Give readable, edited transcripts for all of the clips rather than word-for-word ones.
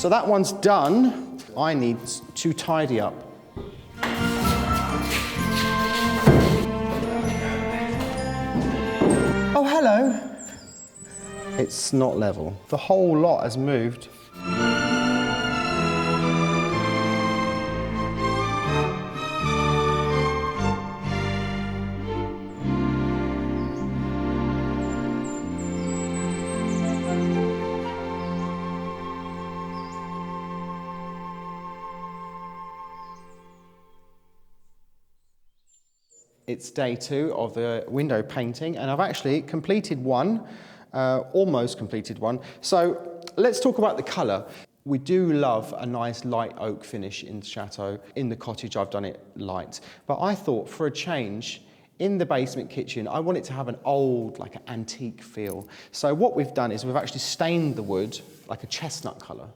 So that one's done. I need to tidy up. Oh, hello. It's not level. The whole lot has moved. It's day 2 of the window painting, and I've actually completed one, almost completed one. So let's talk about the colour. We do love a nice light oak finish in Chateau. In the cottage, I've done it light. But I thought, for a change, in the basement kitchen, I want it to have an old, like an antique feel. So what we've done is we've actually stained the wood like a chestnut colour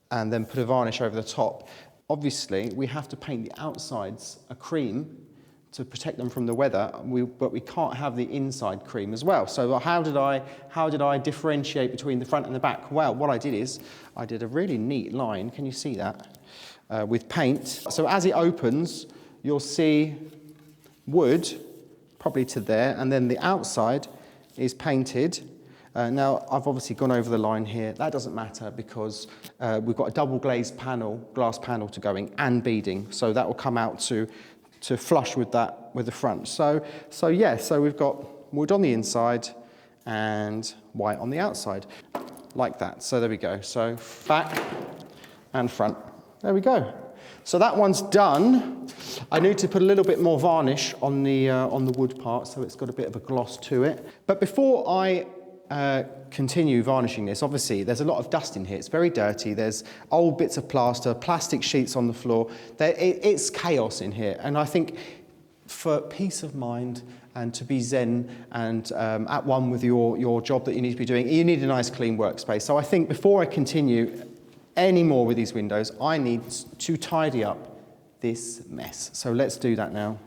and then put a varnish over the top. Obviously, we have to paint the outsides a cream to protect them from the weather, but we can't have the inside cream as well. So how did I differentiate between the front and the back? Well, what I did is, I did a really neat line, can you see that? With paint. So as it opens, you'll see wood, probably to there, and then the outside is painted. Now, I've obviously gone over the line here. That doesn't matter because we've got a double glazed panel, glass panel to going, and beading. So that will come out to flush with that, with the front. So we've got wood on the inside and white on the outside, like that. So there we go. So back and front. There we go. So that one's done. I need to put a little bit more varnish on the wood part, so it's got a bit of a gloss to it. But before I continue varnishing this, obviously there's a lot of dust in here. It's very dirty. There's old bits of plaster, plastic sheets on the floor. It's chaos in here, and I think for peace of mind and to be zen and at one with your job that you need to be doing, you need a nice clean workspace. So I think before I continue any more with these windows, I need to tidy up this mess. So let's do that now.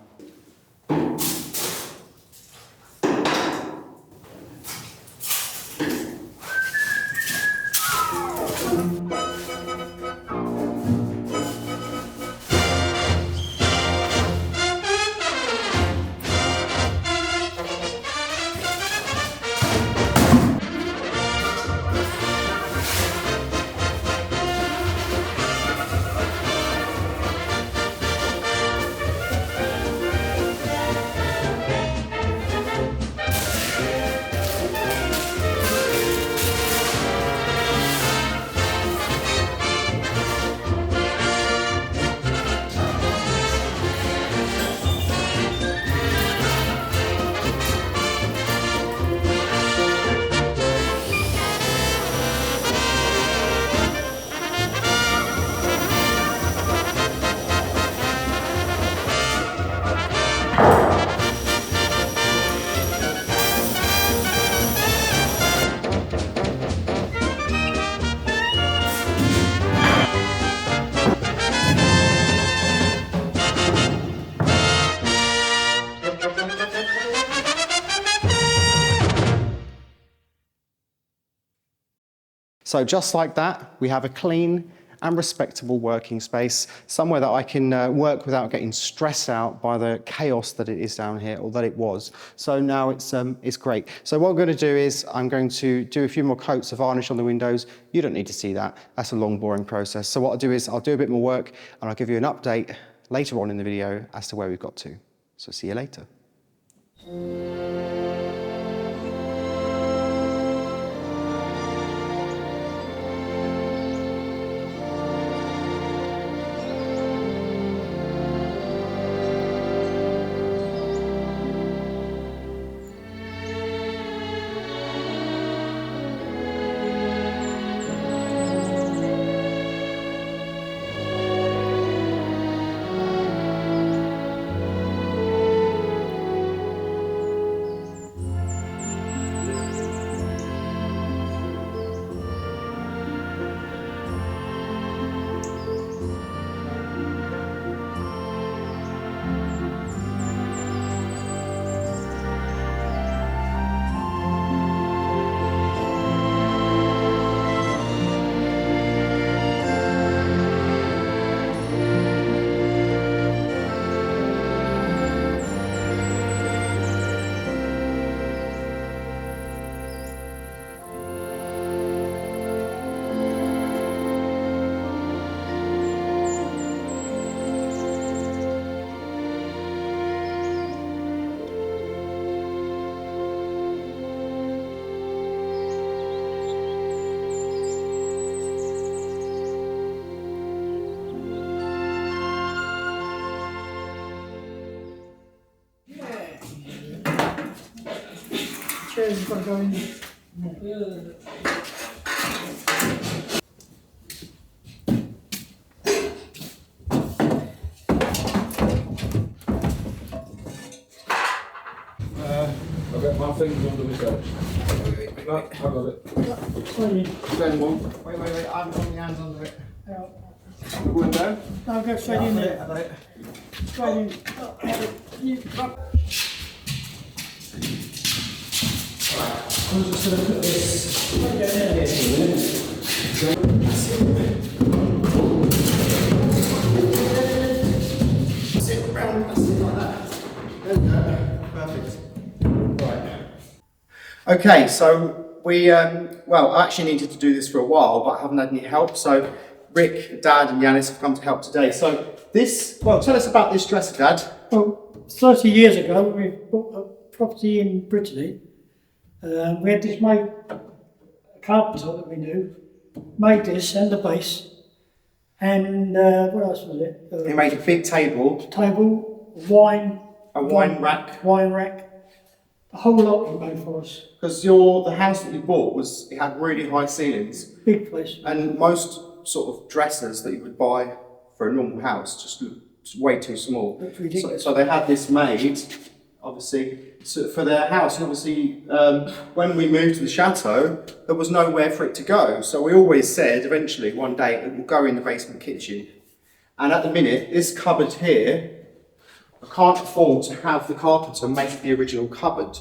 So just like that, we have a clean and respectable working space, somewhere that I can work without getting stressed out by the chaos that it is down here, or that it was. So now it's great. So what I'm going to do is I'm going to do a few more coats of varnish on the windows. You don't need to see that. That's a long, boring process. So what I'll do is I'll do a bit more work and I'll give you an update later on in the video as to where we've got to. So see you later. Upstairs you've got to go in. I've got my fingers under my couch. Wait, no, I've got it. Then one. Wait, I haven't got my hands under it. Window. No, go straight in there. I got it. Straight in. I'm just going to put this here in a minute. Sit around, that's it like that. There we go. Perfect. Right. Okay, so we, well, I actually needed to do this for a while, but I haven't had any help. So Rick, Dad, and Yanis have come to help today. So this, well, tell us about this dresser, Dad. Well, 30 years ago, we bought a property in Brittany. We had this made, a carpenter that we knew, made this and the base. And what else was it? He made a big table. Table, wine. A wine rack. Wine rack. A whole lot he made for us. Because the house that you bought it had really high ceilings. Big place. And most sort of dressers that you would buy for a normal house just way too small. That's ridiculous. So they had this made, obviously, for their house. And obviously, when we moved to the Chateau, there was nowhere for it to go. So we always said, eventually, one day, it will go in the basement kitchen. And at the minute, this cupboard here, I can't afford to have the carpenter make the original cupboard.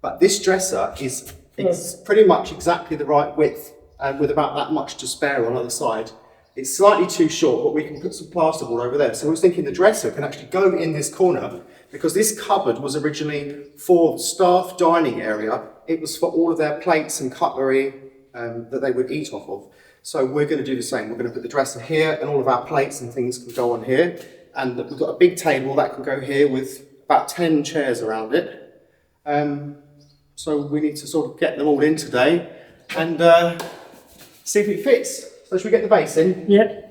But this dresser is pretty much exactly the right width, and with about that much to spare on either side. It's slightly too short, but we can put some plasterboard over there. So I was thinking the dresser can actually go in this corner, because this cupboard was originally for the staff dining area. It was for all of their plates and cutlery that they would eat off of. So we're going to do the same. We're going to put the dresser here, and all of our plates and things can go on here. And we've got a big table that can go here with about 10 chairs around it. So we need to sort of get them all in today and see if it fits. So should we get the base in? Yep.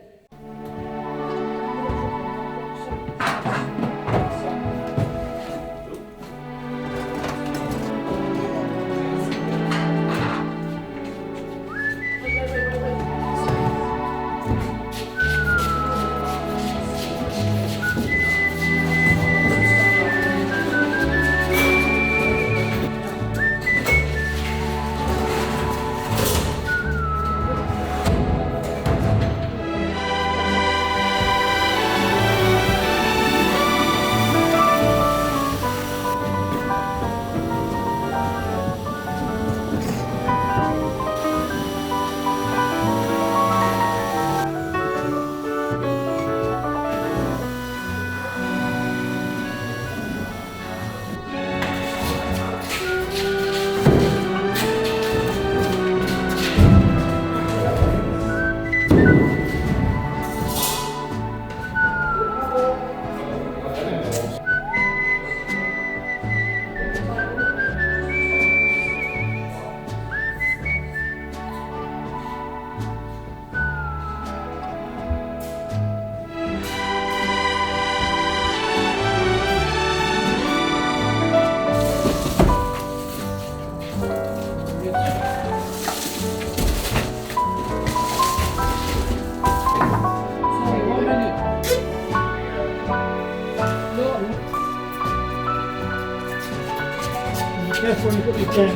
Careful when you put your down.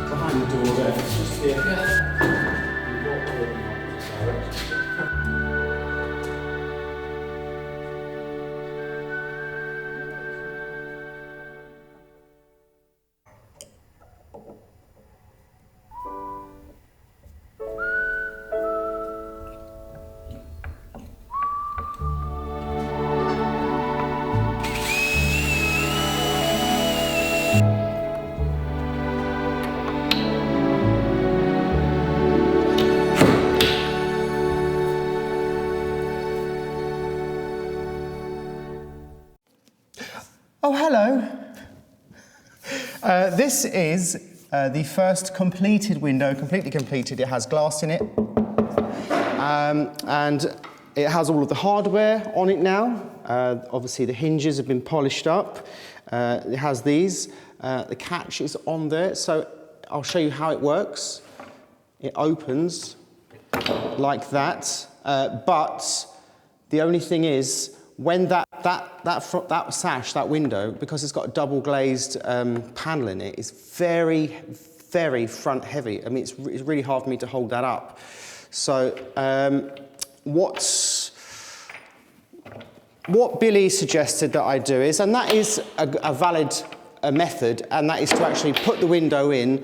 Behind the door there, it's just here. Oh, hello. This is the first completed window, completely completed. It has glass in it. And it has all of the hardware on it now. Obviously, the hinges have been polished up. It has these. The catch is on there. So I'll show you how it works. It opens like that. But the only thing is, when that sash, that window, because it's got a double glazed panel in it, is very, very front heavy. I mean, it's really hard for me to hold that up. So what Billy suggested that I do is, and that is a valid method, and that is to actually put the window in,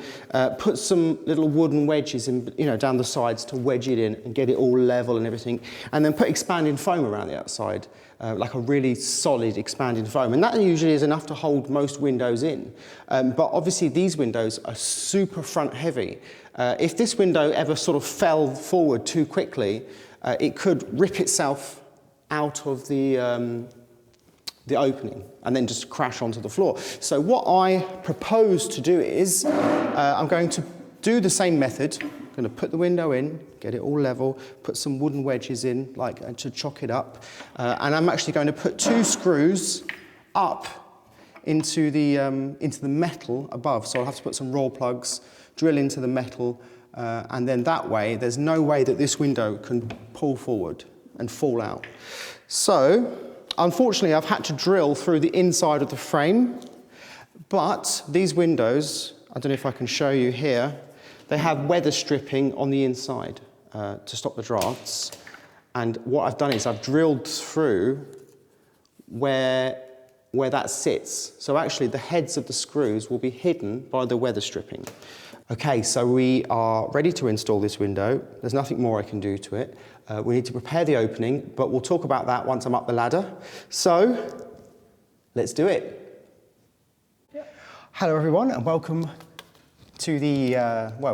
put some little wooden wedges in, down the sides to wedge it in and get it all level and everything, and then put expanding foam around the outside, like a really solid expanding foam, and that usually is enough to hold most windows in. But obviously these windows are super front heavy. If this window ever sort of fell forward too quickly, it could rip itself out of the opening and then just crash onto the floor. So what I propose to do is, I'm going to do the same method. I'm going to put the window in, get it all level, put some wooden wedges in, like to chock it up, and I'm actually going to put 2 screws up into the metal above. So I'll have to put some raw plugs, drill into the metal, and then that way, there's no way that this window can pull forward and fall out. So, unfortunately, I've had to drill through the inside of the frame, but these windows, I don't know if I can show you here, they have weather stripping on the inside to stop the drafts. And what I've done is I've drilled through where that sits. So actually the heads of the screws will be hidden by the weather stripping. Okay, so we are ready to install this window. There's nothing more I can do to it. We need to prepare the opening, but we'll talk about that once I'm up the ladder. So, let's do it. Yep. Hello everyone, and welcome to the,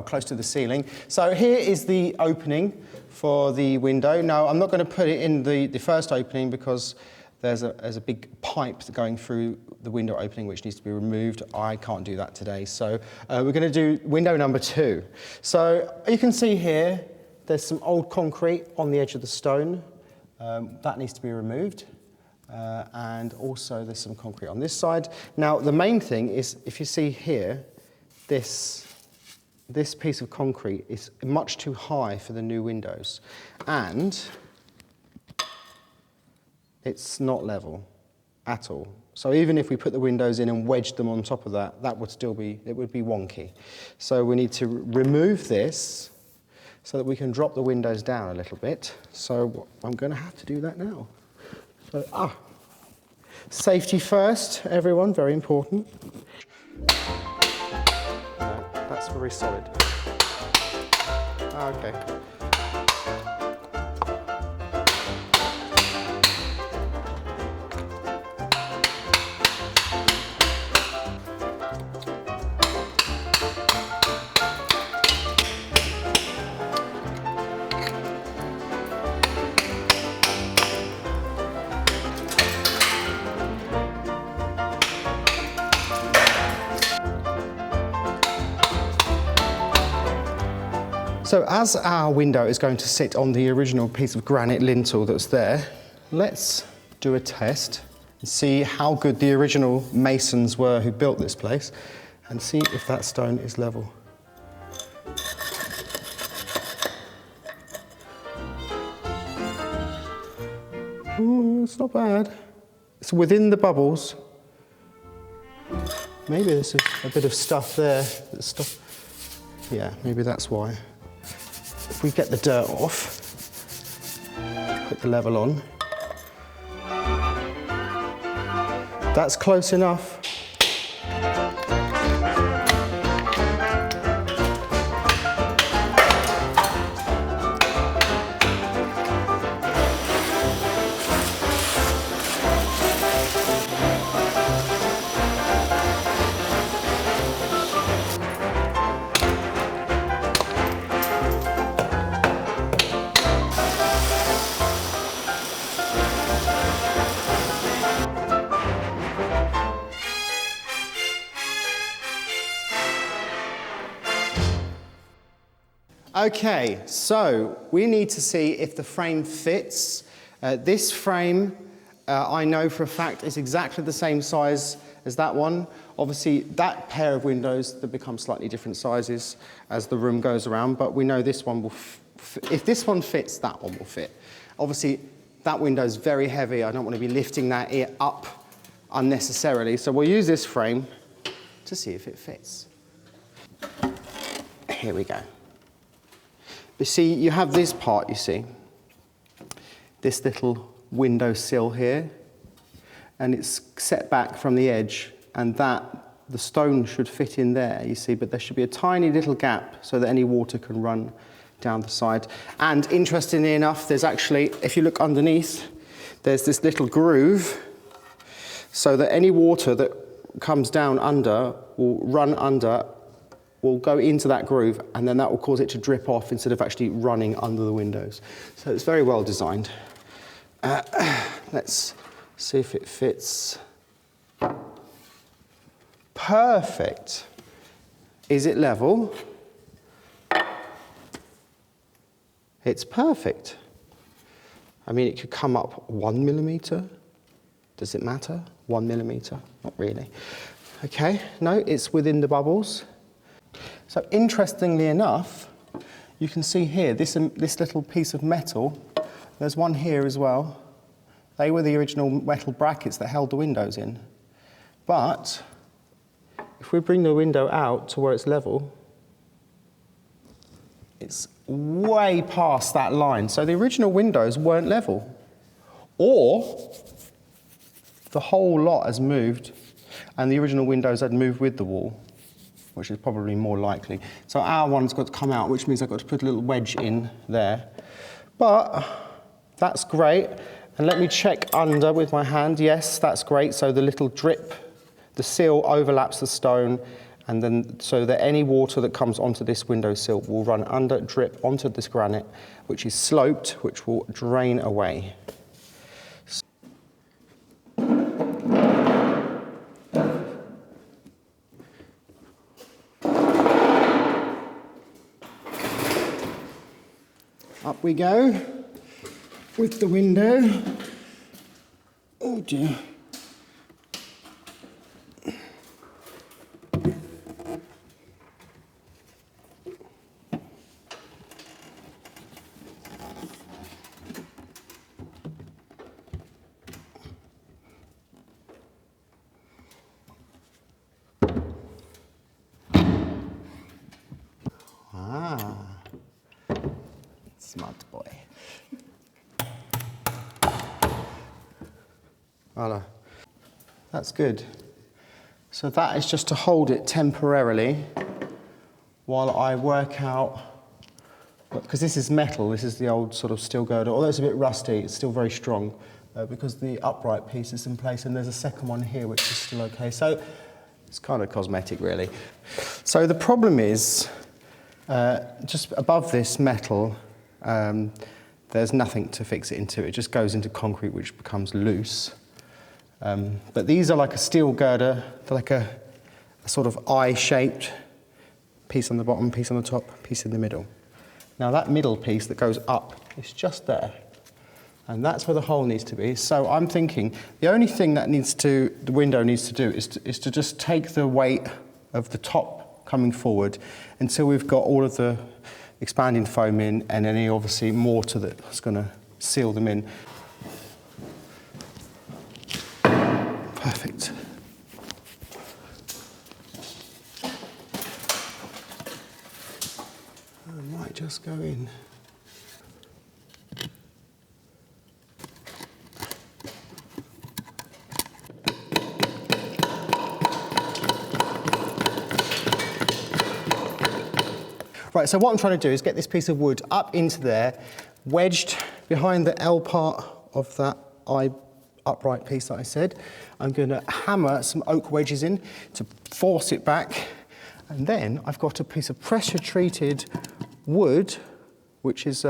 close to the ceiling. So here is the opening for the window. Now, I'm not going to put it in the first opening because there's a big pipe going through the window opening which needs to be removed. I can't do that today. So we're going to do window number 2. So you can see here, there's some old concrete on the edge of the stone. That needs to be removed. And also there's some concrete on this side. Now the main thing is, if you see here, this piece of concrete is much too high for the new windows. And it's not level at all. So even if we put the windows in and wedged them on top of that, it would be wonky. So we need to remove this so that we can drop the windows down a little bit. So I'm going to have to do that now. So, safety first, everyone, very important. No, that's very solid. Okay. So as our window is going to sit on the original piece of granite lintel that's there, let's do a test and see how good the original masons were who built this place and see if that stone is level. Ooh, it's not bad. It's within the bubbles. Maybe there's a bit of stuff there. Yeah, maybe that's why. If we get the dirt off, put the level on. That's close enough. Okay, so we need to see if the frame fits. This frame, I know for a fact, is exactly the same size as that one. Obviously, that pair of windows, they become slightly different sizes as the room goes around, but we know this one will, if this one fits, that one will fit. Obviously, that window is very heavy. I don't want to be lifting that up unnecessarily, so we'll use this frame to see if it fits. Here we go. You see, you have this part, you see, this little window sill here, and it's set back from the edge, and the stone should fit in there, you see, but there should be a tiny little gap so that any water can run down the side. And interestingly enough, there's actually, if you look underneath, there's this little groove so that any water that comes down under will run under, will go into that groove, and then that will cause it to drip off instead of actually running under the windows. So it's very well designed. Let's see if it fits. Perfect. Is it level? It's perfect. I mean, it could come up 1 millimeter. Does it matter? 1 millimeter? Not really. Okay, no, it's within the bubbles. So interestingly enough, you can see here, this little piece of metal, there's one here as well. They were the original metal brackets that held the windows in. But if we bring the window out to where it's level, it's way past that line. So the original windows weren't level. Or the whole lot has moved and the original windows had moved with the wall, which is probably more likely. So our one's got to come out, which means I've got to put a little wedge in there. But that's great. And let me check under with my hand. Yes, that's great. So the little drip, the seal overlaps the stone, and then so that any water that comes onto this windowsill will run under, drip onto this granite, which is sloped, which will drain away. Up we go with the window. Oh dear. Smart boy. Voila. That's good. So that is just to hold it temporarily while I work out, because this is metal, this is the old sort of steel girder, although it's a bit rusty, it's still very strong because the upright piece is in place, and there's a second one here which is still okay. So it's kind of cosmetic really. So the problem is, just above this metal, there's nothing to fix it into. It just goes into concrete, which becomes loose. But these are like a steel girder. They're like a sort of eye-shaped piece on the bottom, piece on the top, piece in the middle. Now that middle piece that goes up is just there. And that's where the hole needs to be. So I'm thinking the only thing that the window needs to do is to just take the weight of the top coming forward until we've got all of the expanding foam in, and any obviously mortar that's going to seal them in. Perfect. I might just go in. Right, so what I'm trying to do is get this piece of wood up into there, wedged behind the L part of that upright piece that I said. I'm going to hammer some oak wedges in to force it back, and then I've got a piece of pressure-treated wood, which is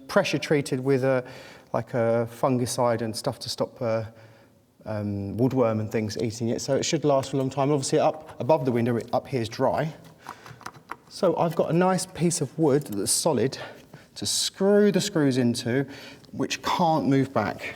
pressure-treated with like a fungicide and stuff to stop woodworm and things eating it, so it should last for a long time. Obviously up above the window, up here is dry. So I've got a nice piece of wood that's solid to screw the screws into, which can't move back.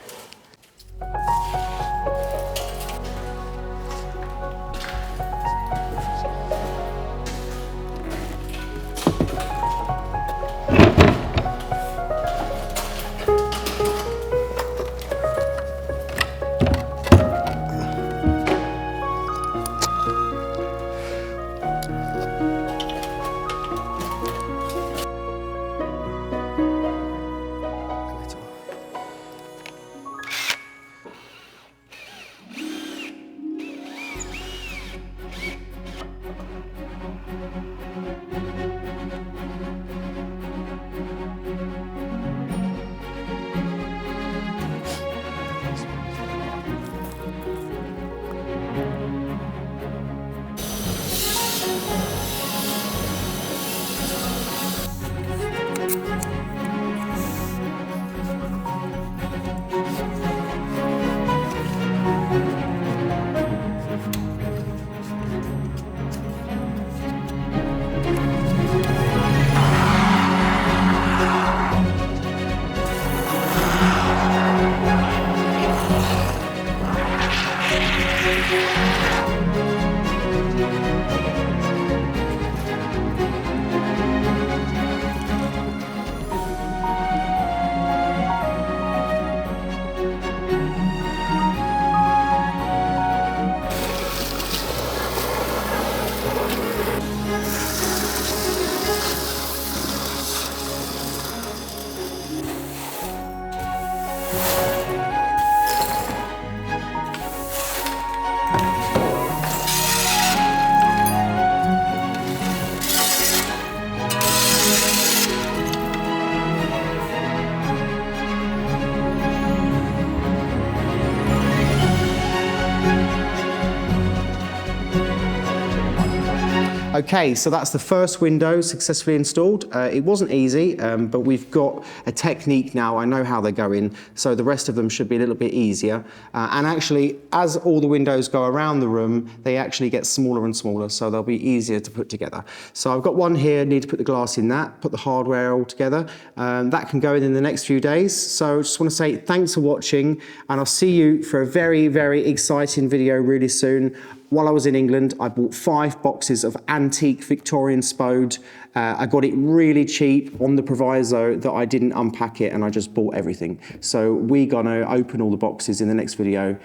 Okay, so that's the first window successfully installed. It wasn't easy, but we've got a technique now. I know how they go in, so the rest of them should be a little bit easier. And actually, as all the windows go around the room, they actually get smaller and smaller, so they'll be easier to put together. So I've got one here, need to put the glass in that, put the hardware all together. That can go in the next few days. So I just want to say thanks for watching, and I'll see you for a very, very exciting video really soon. While I was in England, I bought 5 boxes of antique Victorian Spode. I got it really cheap on the proviso that I didn't unpack it and I just bought everything. So we're gonna open all the boxes in the next video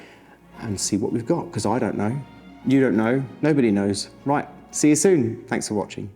and see what we've got, because I don't know, you don't know, nobody knows. Right, see you soon. Thanks for watching.